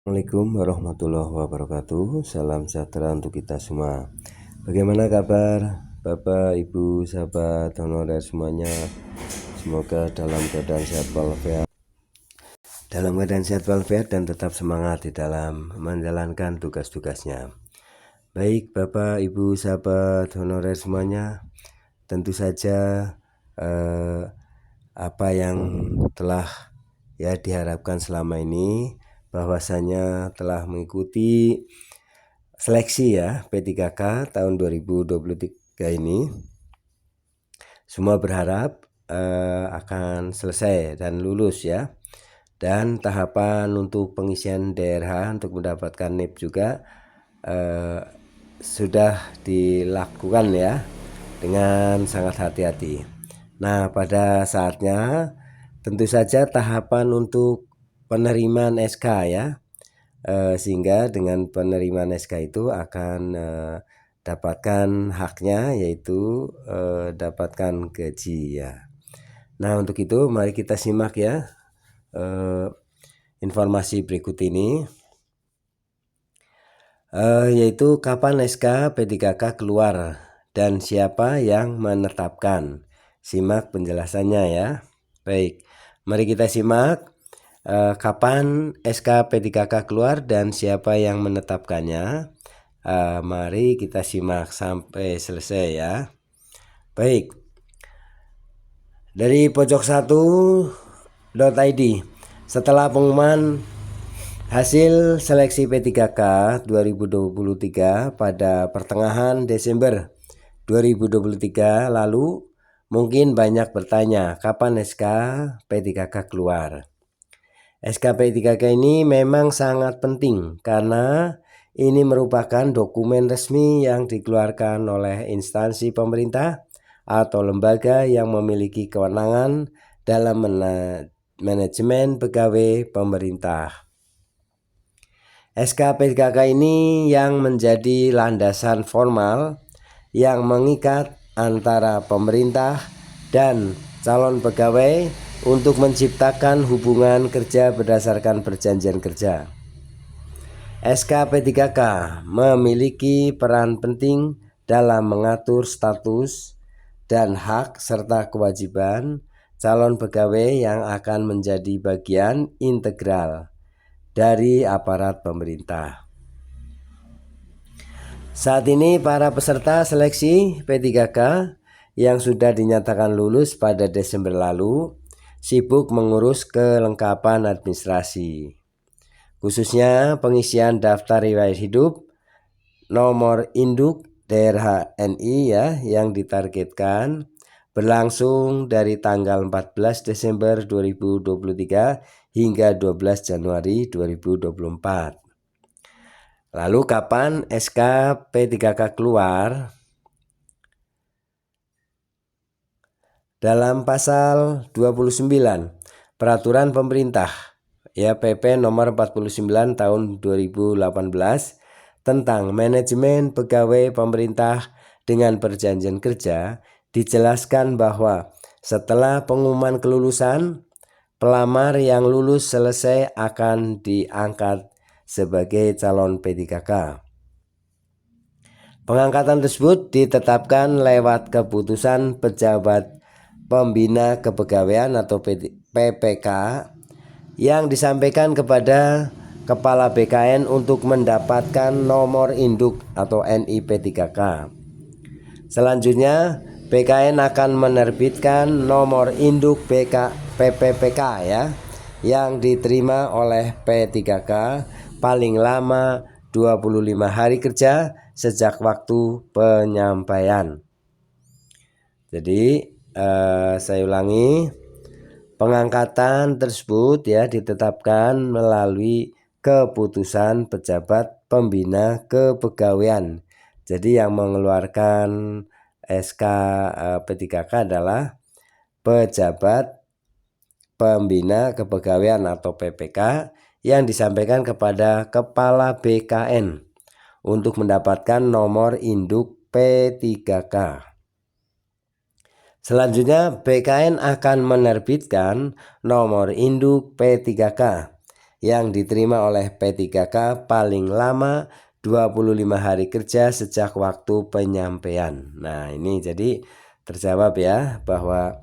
Assalamualaikum warahmatullahi wabarakatuh. Salam sejahtera untuk kita semua. Bagaimana kabar Bapak, Ibu, sahabat honorer semuanya? Semoga dalam keadaan sehat walafiat dan tetap semangat di dalam menjalankan tugas-tugasnya. Baik Bapak, Ibu, sahabat honorer semuanya, tentu saja apa yang telah diharapkan selama ini, bahwasanya telah mengikuti seleksi P3K tahun 2023 ini, semua berharap akan selesai dan lulus dan tahapan untuk pengisian DRH untuk mendapatkan NIP juga sudah dilakukan dengan sangat hati-hati. Nah, pada saatnya tentu saja tahapan untuk penerimaan SK sehingga dengan penerimaan SK itu akan dapatkan haknya, yaitu dapatkan gaji Nah, untuk itu mari kita simak informasi berikut ini, yaitu kapan SK P3K keluar dan siapa yang menetapkan. Simak penjelasannya Baik, mari kita simak kapan SK P3K keluar dan siapa yang menetapkannya. Mari kita simak sampai selesai Baik, dari pojok1.id, setelah pengumuman hasil seleksi P3K 2023 pada pertengahan Desember 2023 lalu, mungkin banyak bertanya kapan SK P3K keluar. SK P3K ini memang sangat penting karena ini merupakan dokumen resmi yang dikeluarkan oleh instansi pemerintah atau lembaga yang memiliki kewenangan dalam manajemen pegawai pemerintah. SK P3K ini yang menjadi landasan formal yang mengikat antara pemerintah dan calon pegawai untuk menciptakan hubungan kerja berdasarkan perjanjian kerja. SK P3K memiliki peran penting dalam mengatur status dan hak serta kewajiban calon pegawai yang akan menjadi bagian integral dari aparat pemerintah. Saat ini para peserta seleksi P3K yang sudah dinyatakan lulus pada Desember lalu sibuk mengurus kelengkapan administrasi, khususnya pengisian daftar riwayat hidup, nomor induk daerah NI yang ditargetkan berlangsung dari tanggal 14 Desember 2023 hingga 12 Januari 2024. Lalu kapan SK P3K keluar? Dalam pasal 29 Peraturan Pemerintah PP nomor 49 tahun 2018 tentang manajemen pegawai pemerintah dengan perjanjian kerja dijelaskan bahwa setelah pengumuman kelulusan, pelamar yang lulus selesai akan diangkat sebagai calon P3K. Pengangkatan tersebut ditetapkan lewat keputusan pejabat pembina kepegawaian atau PPK yang disampaikan kepada Kepala BKN untuk mendapatkan nomor induk atau NIP P3K. Selanjutnya BKN akan menerbitkan nomor induk PPPK yang diterima oleh P3K paling lama 25 hari kerja sejak waktu penyampaian. Jadi saya ulangi, pengangkatan tersebut ditetapkan melalui keputusan pejabat pembina kepegawaian. Jadi yang mengeluarkan SK P3K adalah pejabat pembina kepegawaian atau PPK yang disampaikan kepada Kepala BKN untuk mendapatkan nomor induk P3K. Selanjutnya BKN akan menerbitkan nomor induk P3K yang diterima oleh P3K paling lama 25 hari kerja sejak waktu penyampaian. Nah, ini jadi terjawab ya bahwa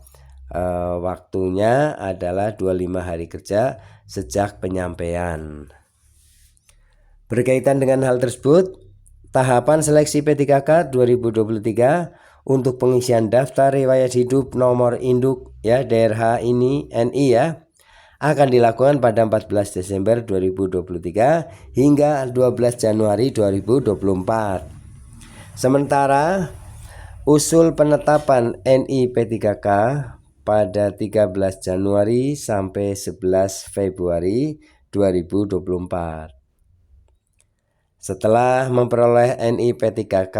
waktunya adalah 25 hari kerja sejak penyampaian. Berkaitan dengan hal tersebut, tahapan seleksi P3K 2023 untuk pengisian daftar riwayat hidup nomor induk ya daerah ini NI ya akan dilakukan pada 14 Desember 2023 hingga 12 Januari 2024. Sementara usul penetapan NI P3K pada 13 Januari sampai 11 Februari 2024. Setelah memperoleh NI P3K,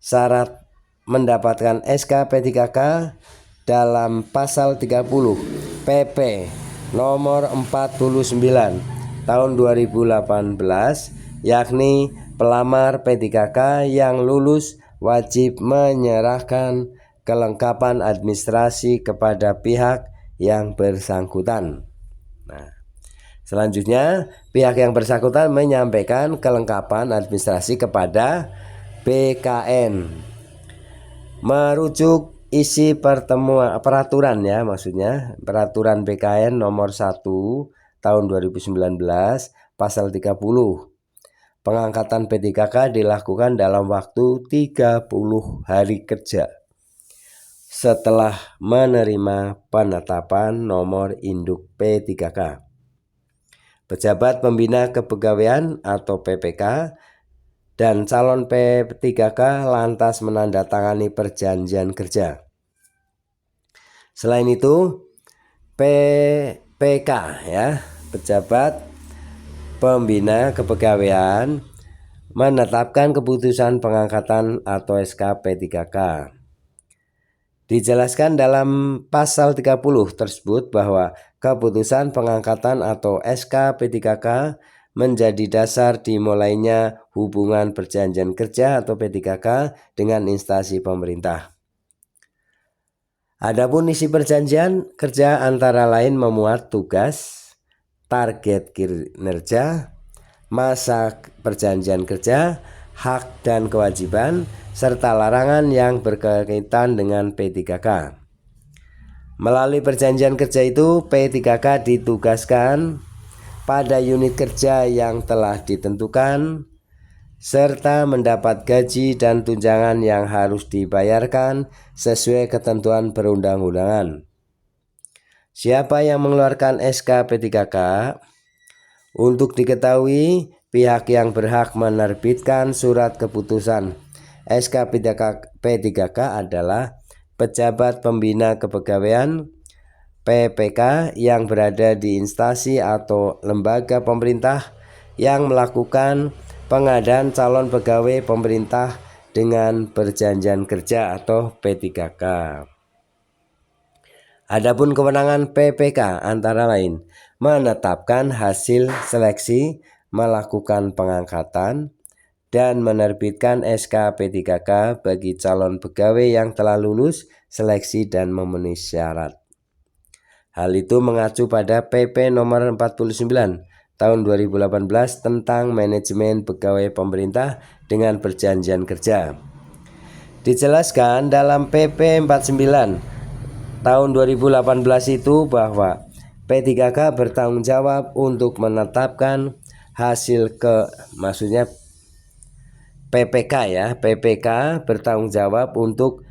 syarat mendapatkan SK P3K dalam pasal 30 PP nomor 49 tahun 2018, yakni pelamar P3K yang lulus wajib menyerahkan kelengkapan administrasi kepada pihak yang bersangkutan. Nah, selanjutnya pihak yang bersangkutan menyampaikan kelengkapan administrasi kepada BKN. Merujuk isi peraturan ya, maksudnya peraturan BKN nomor 1 tahun 2019 pasal 30. Pengangkatan P3K dilakukan dalam waktu 30 hari kerja setelah menerima penetapan nomor induk P3K. Pejabat Pembina Kepegawaian atau PPK dan calon P3K lantas menandatangani perjanjian kerja. Selain itu, PPK ya, Pejabat Pembina Kepegawaian menetapkan keputusan pengangkatan atau SK P3K. Dijelaskan dalam pasal 30 tersebut bahwa keputusan pengangkatan atau SK P3K menjadi dasar dimulainya hubungan perjanjian kerja atau P3K dengan instansi pemerintah. Adapun isi perjanjian kerja antara lain memuat tugas, target kinerja, masa perjanjian kerja, hak dan kewajiban, serta larangan yang berkaitan dengan P3K. Melalui perjanjian kerja itu, P3K ditugaskan pada unit kerja yang telah ditentukan, serta mendapat gaji dan tunjangan yang harus dibayarkan sesuai ketentuan perundang-undangan. Siapa yang mengeluarkan SK P3K? Untuk diketahui, pihak yang berhak menerbitkan surat keputusan SK P3K adalah Pejabat Pembina Kepegawaian PPK yang berada di instansi atau lembaga pemerintah yang melakukan pengadaan calon pegawai pemerintah dengan perjanjian kerja atau P3K. Adapun kewenangan PPK antara lain menetapkan hasil seleksi, melakukan pengangkatan, dan menerbitkan SK P3K bagi calon pegawai yang telah lulus seleksi dan memenuhi syarat. Hal itu mengacu pada PP nomor 49 tahun 2018 tentang manajemen pegawai pemerintah dengan perjanjian kerja. Dijelaskan dalam PP 49 tahun 2018 itu bahwa P3K bertanggung jawab untuk menetapkan hasil maksudnya PPK ya, PPK bertanggung jawab untuk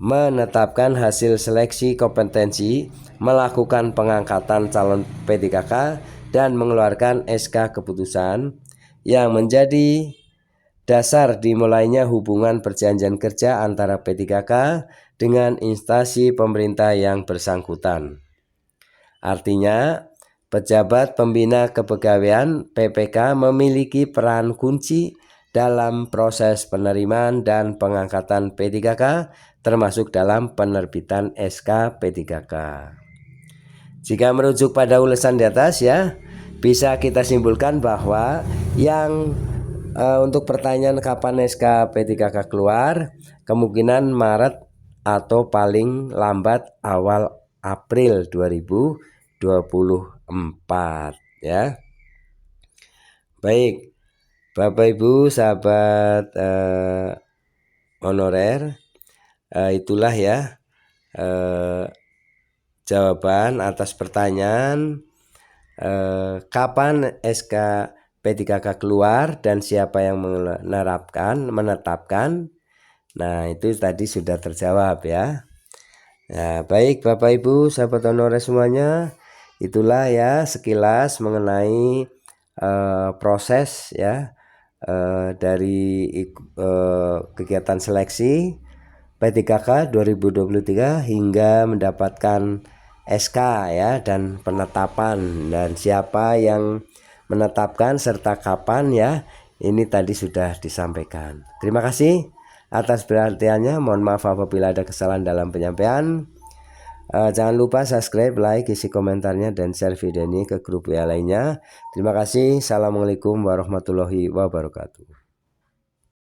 menetapkan hasil seleksi kompetensi, melakukan pengangkatan calon P3K, dan mengeluarkan SK keputusan yang menjadi dasar dimulainya hubungan perjanjian kerja antara P3K dengan instansi pemerintah yang bersangkutan. Artinya, Pejabat Pembina Kepegawaian PPK memiliki peran kunci dalam proses penerimaan dan pengangkatan P3K, termasuk dalam penerbitan SK P3K. Jika merujuk pada ulasan di atas ya, bisa kita simpulkan bahwa yang untuk pertanyaan kapan SK P3K keluar, kemungkinan Maret atau paling lambat awal April 2024. 2024 ya. Baik, Bapak Ibu sahabat honorer, itulah ya jawaban atas pertanyaan kapan SK P3K keluar dan siapa yang menetapkan. Nah, itu tadi sudah terjawab ya. Nah, baik Bapak Ibu sahabat honorer semuanya, itulah ya sekilas mengenai proses ya dari kegiatan seleksi P3K 2023 hingga mendapatkan SK ya dan penetapan, dan siapa yang menetapkan serta kapan ya, ini tadi sudah disampaikan. Terima kasih atas perhatiannya. Mohon maaf apabila ada kesalahan dalam penyampaian. Jangan lupa subscribe, like, isi komentarnya, dan share video ini ke grup WA lainnya. Terima kasih. Assalamualaikum warahmatullahi wabarakatuh.